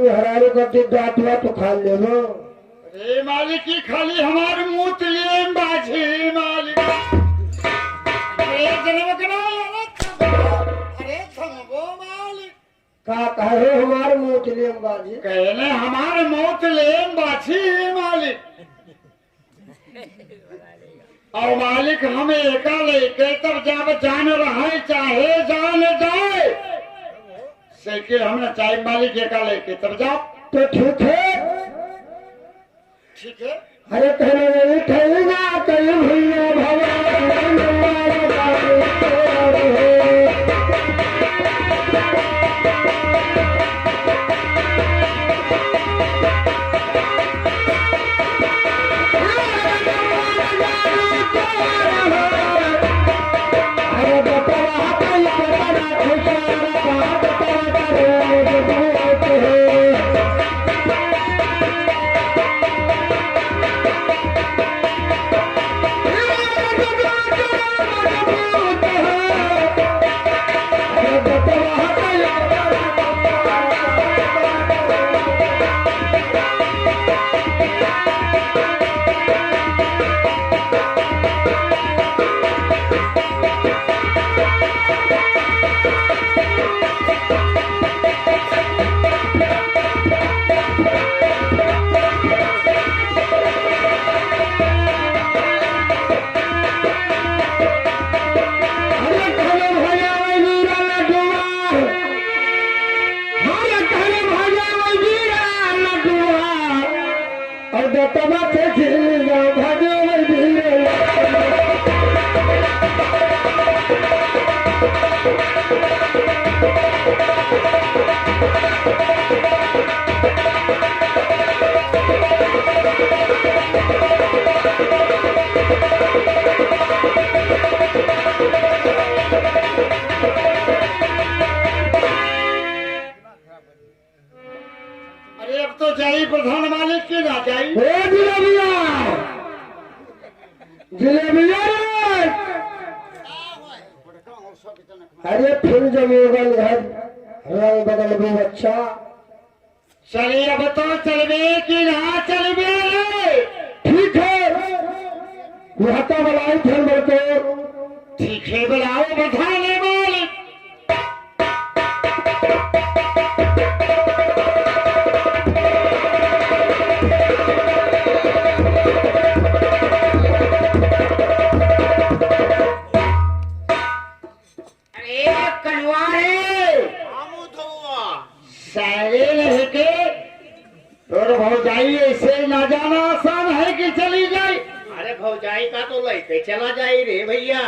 Harare करते दातवा तो खा ले लो। रे मालिक की खाली हमारे मुंह लिए बाजी मालिक। अरे जनाब करो अरे थमो मालिक। का कहे हमारे मुंह लिए बाजी? कहने हमारे मुंह लिए बाजी मालिक। और मालिक हमें एका लेके तब जब जान रहा चाहे जान जाए साइकिल हमने चाहिए मालिक एका लेके तब जाओ तो ठीक है। ठीक है अरे कहने नहीं ठहरेगा कहीं भैया भगवान अरे अब तो चाहिए प्रधान मालिक की ना चाहिए। जिलेबिया रे! अरे फिर जब योगल घर रंग बदल भी अच्छा। चलिए अब तो चलबे कि ना चलबे। ठीक है यहाँ तो बुलाई थे बोलते। ठीक है बुलाओ प्रधान मालिक। और भौजाई ऐसे ना जाना आसान है कि चली जाए। अरे भौजाई का तो लड़के चला जाए रे भैया।